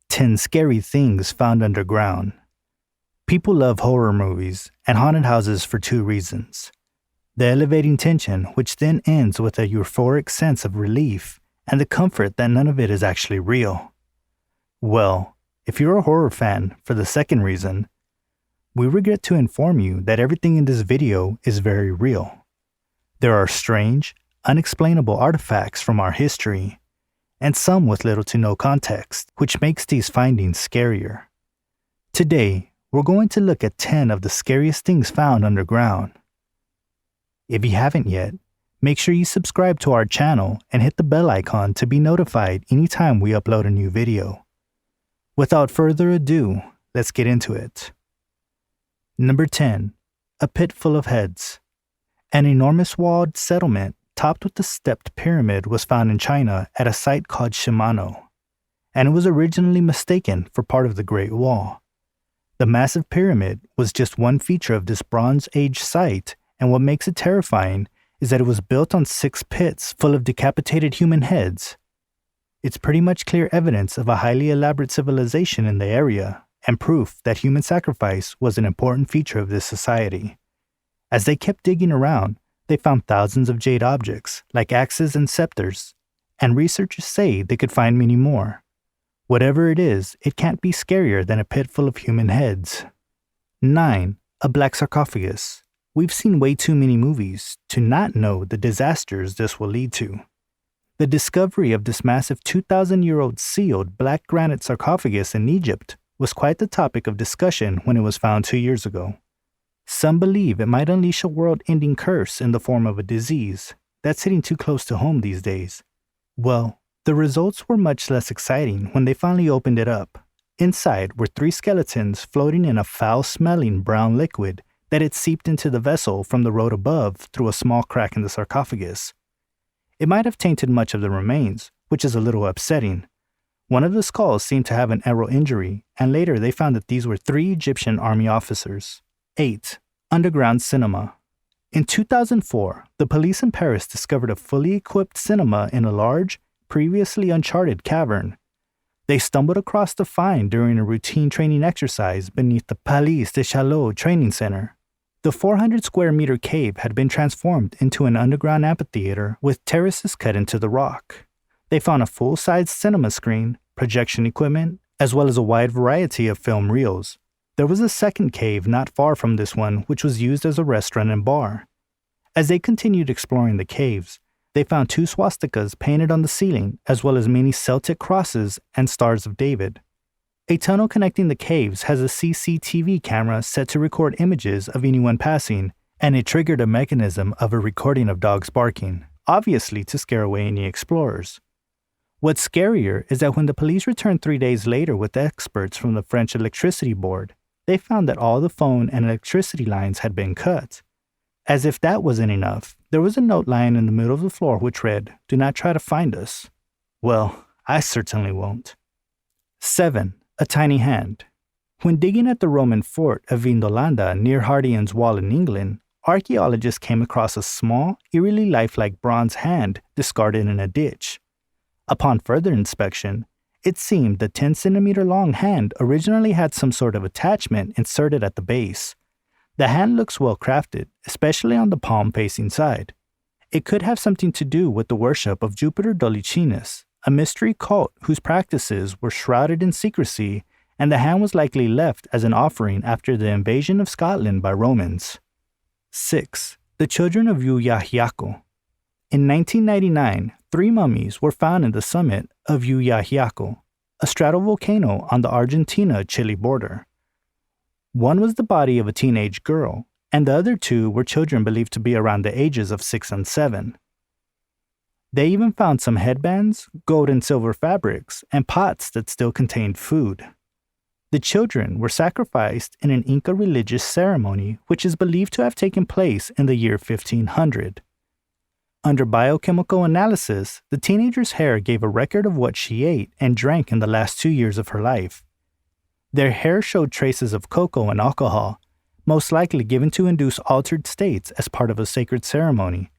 10 Scary Things Found Underground. People love horror movies and haunted houses for two reasons: the elevating tension, which then ends with a euphoric sense of relief, and the comfort that none of it is actually real. Well, if you're a horror fan for the second reason, we regret to inform you that everything in this video is very real. There are strange, unexplainable artifacts from our history, and some with little to no context, which makes these findings scarier. Today, we're going to look at 10 of the scariest things found underground. If you haven't yet, make sure you subscribe to our channel and hit the bell icon to be notified anytime we upload a new video. Without further ado, let's get into it. Number 10. A Pit Full of Heads. An enormous walled settlement topped with a stepped pyramid was found in China at a site called Shimano, and it was originally mistaken for part of the Great Wall. The massive pyramid was just one feature of this Bronze Age site, and what makes it terrifying is that it was built on 6 pits full of decapitated human heads. It's pretty much clear evidence of a highly elaborate civilization in the area, and proof that human sacrifice was an important feature of this society. As they kept digging around, they found thousands of jade objects, like axes and scepters, and researchers say they could find many more. Whatever it is, it can't be scarier than a pit full of human heads. 9. A black sarcophagus. We've seen way too many movies to not know the disasters this will lead to. The discovery of this massive 2,000-year-old sealed black granite sarcophagus in Egypt was quite the topic of discussion when it was found 2 years ago. Some believe it might unleash a world-ending curse in the form of a disease that's hitting too close to home these days. Well, the results were much less exciting when they finally opened it up. Inside were 3 skeletons floating in a foul-smelling brown liquid that had seeped into the vessel from the road above through a small crack in the sarcophagus. It might have tainted much of the remains, which is a little upsetting. One of the skulls seemed to have an arrow injury, and later they found that these were 3 Egyptian army officers. 8. Underground cinema. In 2004, the police in Paris discovered a fully equipped cinema in a large, previously uncharted cavern. They stumbled across the find during a routine training exercise beneath the Palais de Chaillot training center. The 400-square-meter cave had been transformed into an underground amphitheater with terraces cut into the rock. They found a full-size cinema screen, projection equipment, as well as a wide variety of film reels. There was a second cave not far from this one which was used as a restaurant and bar. As they continued exploring the caves, they found 2 swastikas painted on the ceiling, as well as many Celtic crosses and Stars of David. A tunnel connecting the caves has a CCTV camera set to record images of anyone passing, and it triggered a mechanism of a recording of dogs barking, obviously to scare away any explorers. What's scarier is that when the police returned 3 days later with experts from the French Electricity Board, they found that all the phone and electricity lines had been cut. As if that wasn't enough, there was a note lying in the middle of the floor which read, "Do not try to find us." Well, I certainly won't. 7. A tiny hand. When digging at the Roman fort of Vindolanda near Hardian's Wall in England, archaeologists came across a small, eerily lifelike bronze hand discarded in a ditch. Upon further inspection, it seemed the 10-centimeter-long hand originally had some sort of attachment inserted at the base. The hand looks well crafted, especially on the palm-facing side. It could have something to do with the worship of Jupiter Dolichinas, a mystery cult whose practices were shrouded in secrecy, and the hand was likely left as an offering after the invasion of Scotland by Romans. 6. The Children of Yuyahiaco. In 1999, 3 mummies were found in the summit of Yuyahiaco, a stratovolcano on the Argentina-Chile border. One was the body of a teenage girl, and the other 2 were children believed to be around the ages of 6 and 7. They even found some headbands, gold and silver fabrics, and pots that still contained food. The children were sacrificed in an Inca religious ceremony which is believed to have taken place in the year 1500. Under biochemical analysis, the teenager's hair gave a record of what she ate and drank in the last 2 years of her life. Their hair showed traces of cocoa and alcohol, most likely given to induce altered states as part of a sacred ceremony.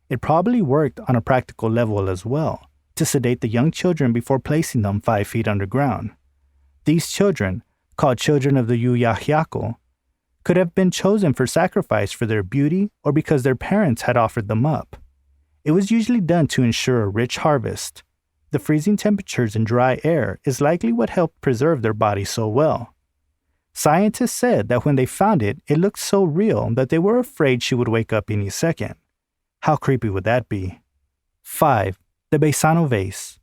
It probably worked on a practical level as well, to sedate the young children before placing them 5 feet underground. These children, called children of the Yuyahyako, could have been chosen for sacrifice for their beauty or because their parents had offered them up. It was usually done to ensure a rich harvest. The freezing temperatures and dry air is likely what helped preserve their bodies so well. Scientists said that when they found it, it looked so real that they were afraid she would wake up any second. How creepy would that be? 5. The Baisano Vase.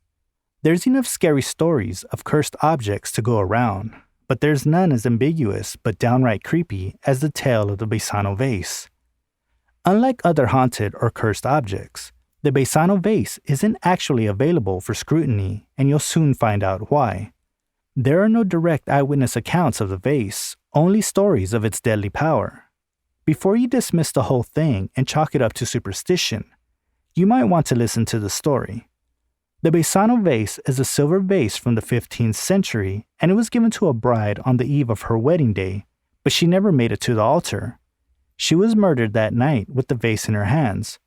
There's enough scary stories of cursed objects to go around, but there's none as ambiguous but downright creepy as the tale of the Baisano Vase. Unlike other haunted or cursed objects, the Baisano Vase isn't actually available for scrutiny, and you'll soon find out why. There are no direct eyewitness accounts of the vase, only stories of its deadly power. Before you dismiss the whole thing and chalk it up to superstition, you might want to listen to the story. The Baisano vase is a silver vase from the 15th century, and it was given to a bride on the eve of her wedding day, but she never made it to the altar. She was murdered that night with the vase in her hands.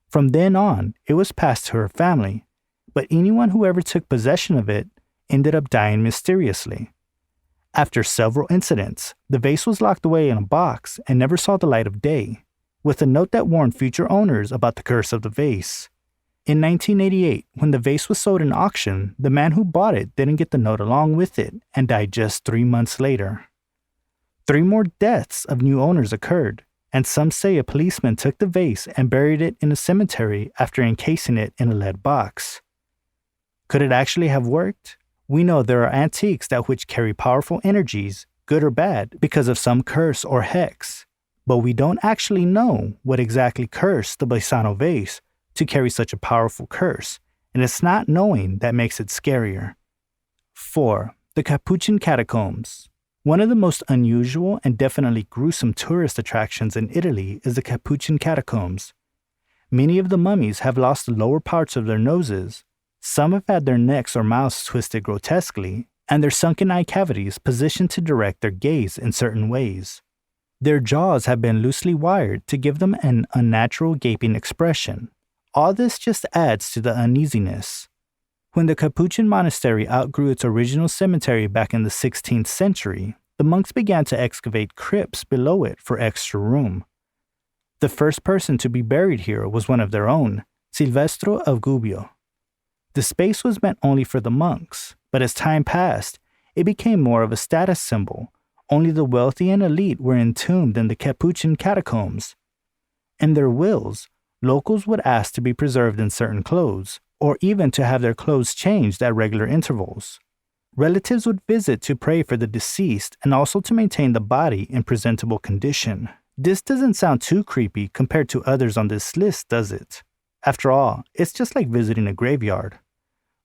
From then on, it was passed to her family, but anyone who ever took possession of it ended up dying mysteriously. After several incidents, the vase was locked away in a box and never saw the light of day, with a note that warned future owners about the curse of the vase. In 1988, when the vase was sold in auction, the man who bought it didn't get the note along with it and died just 3 months later. 3 more deaths of new owners occurred, and some say a policeman took the vase and buried it in a cemetery after encasing it in a lead box. Could it actually have worked? We know there are antiques that which carry powerful energies, good or bad, because of some curse or hex, but we don't actually know what exactly cursed the Baisano vase to carry such a powerful curse, and it's not knowing that makes it scarier. 4. The Capuchin Catacombs. One of the most unusual and definitely gruesome tourist attractions in Italy is the Capuchin Catacombs. Many of the mummies have lost the lower parts of their noses, some have had their necks or mouths twisted grotesquely, and their sunken eye cavities positioned to direct their gaze in certain ways. Their jaws have been loosely wired to give them an unnatural gaping expression. All this just adds to the uneasiness. When the Capuchin monastery outgrew its original cemetery back in the 16th century, the monks began to excavate crypts below it for extra room. The first person to be buried here was one of their own, Silvestro of Gubbio. The space was meant only for the monks, but as time passed, it became more of a status symbol. Only the wealthy and elite were entombed in the Capuchin catacombs. In their wills, locals would ask to be preserved in certain clothes, or even to have their clothes changed at regular intervals. Relatives would visit to pray for the deceased and also to maintain the body in presentable condition. This doesn't sound too creepy compared to others on this list, does it? After all, it's just like visiting a graveyard.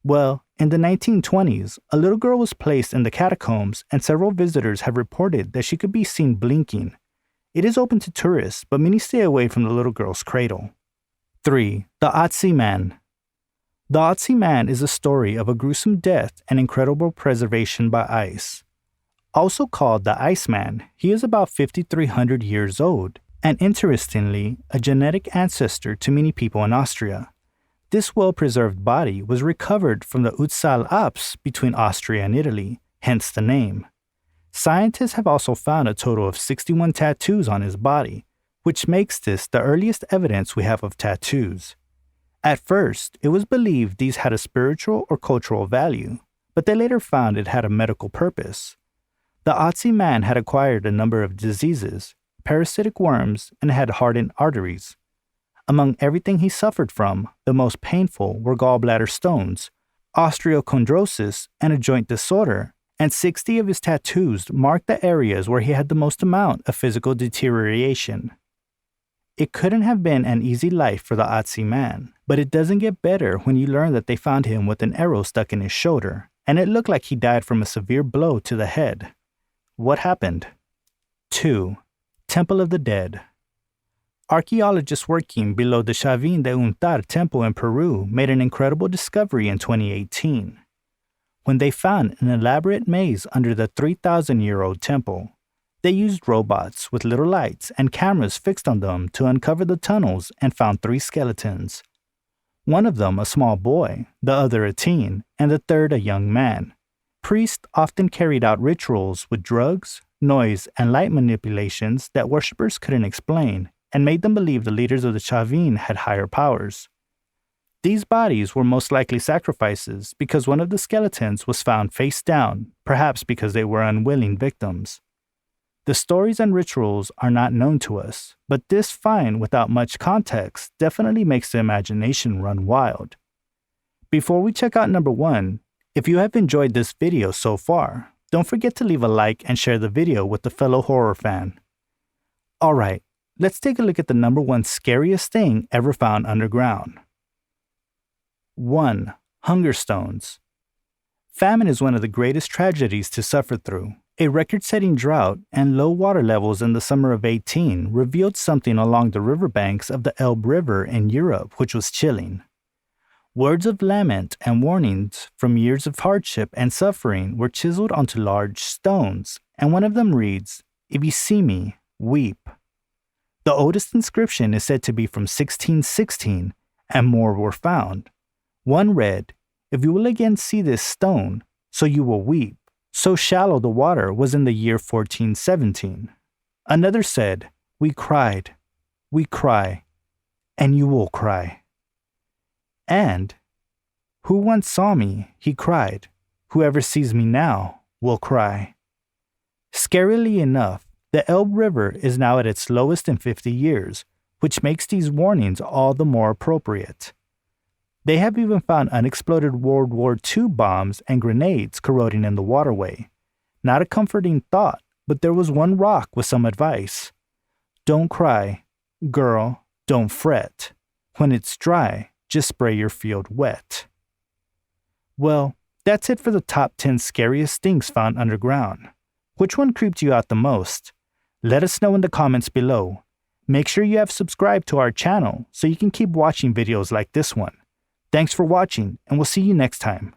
Well, in the 1920s, a little girl was placed in the catacombs, and several visitors have reported that she could be seen blinking. It is open to tourists, but many stay away from the little girl's cradle. 3. The Otzi Man. The Otzi Man is a story of a gruesome death and incredible preservation by ice. Also called the Iceman, he is about 5,300 years old, and interestingly, a genetic ancestor to many people in Austria. This well-preserved body was recovered from the Utzal Alps between Austria and Italy, hence the name. Scientists have also found a total of 61 tattoos on his body, which makes this the earliest evidence we have of tattoos. At first, it was believed these had a spiritual or cultural value, but they later found it had a medical purpose. The Otzi man had acquired a number of diseases, parasitic worms, and had hardened arteries. Among everything he suffered from, the most painful were gallbladder stones, osteochondrosis, and a joint disorder, and 60 of his tattoos marked the areas where he had the most amount of physical deterioration. It couldn't have been an easy life for the Otzi man, but it doesn't get better when you learn that they found him with an arrow stuck in his shoulder, and it looked like he died from a severe blow to the head. What happened? 2. Temple of the Dead. Archaeologists working below the Chavín de Untar temple in Peru made an incredible discovery in 2018. When they found an elaborate maze under the 3,000-year-old temple, they used robots with little lights and cameras fixed on them to uncover the tunnels and found 3 skeletons. One of them a small boy, the other a teen, and the third a young man. Priests often carried out rituals with drugs, noise, and light manipulations that worshippers couldn't explain and made them believe the leaders of the Chavin had higher powers. These bodies were most likely sacrifices because one of the skeletons was found face down, perhaps because they were unwilling victims. The stories and rituals are not known to us, but this find without much context definitely makes the imagination run wild. Before we check out number 1, if you have enjoyed this video so far, don't forget to leave a like and share the video with a fellow horror fan. Alright, let's take a look at the number 1 scariest thing ever found underground. 1. Hunger stones. Famine is one of the greatest tragedies to suffer through. A record-setting drought and low water levels in the summer of 18 revealed something along the riverbanks of the Elbe River in Europe which was chilling. Words of lament and warnings from years of hardship and suffering were chiseled onto large stones, and one of them reads, "If you see me, weep." The oldest inscription is said to be from 1616, and more were found. One read, "If you will again see this stone, so you will weep." So shallow the water was in the year 1417. Another said, we cry, and you will cry." And, "Who once saw me," he cried, "whoever sees me now will cry." Scarily enough, the Elbe River is now at its lowest in 50 years, which makes these warnings all the more appropriate. They have even found unexploded World War II bombs and grenades corroding in the waterway. Not a comforting thought, but there was one rock with some advice. Don't cry, girl, don't fret. When it's dry, just spray your field wet. Well, that's it for the top 10 scariest things found underground. Which one creeped you out the most? Let us know in the comments below. Make sure you have subscribed to our channel so you can keep watching videos like this one. Thanks for watching, and we'll see you next time.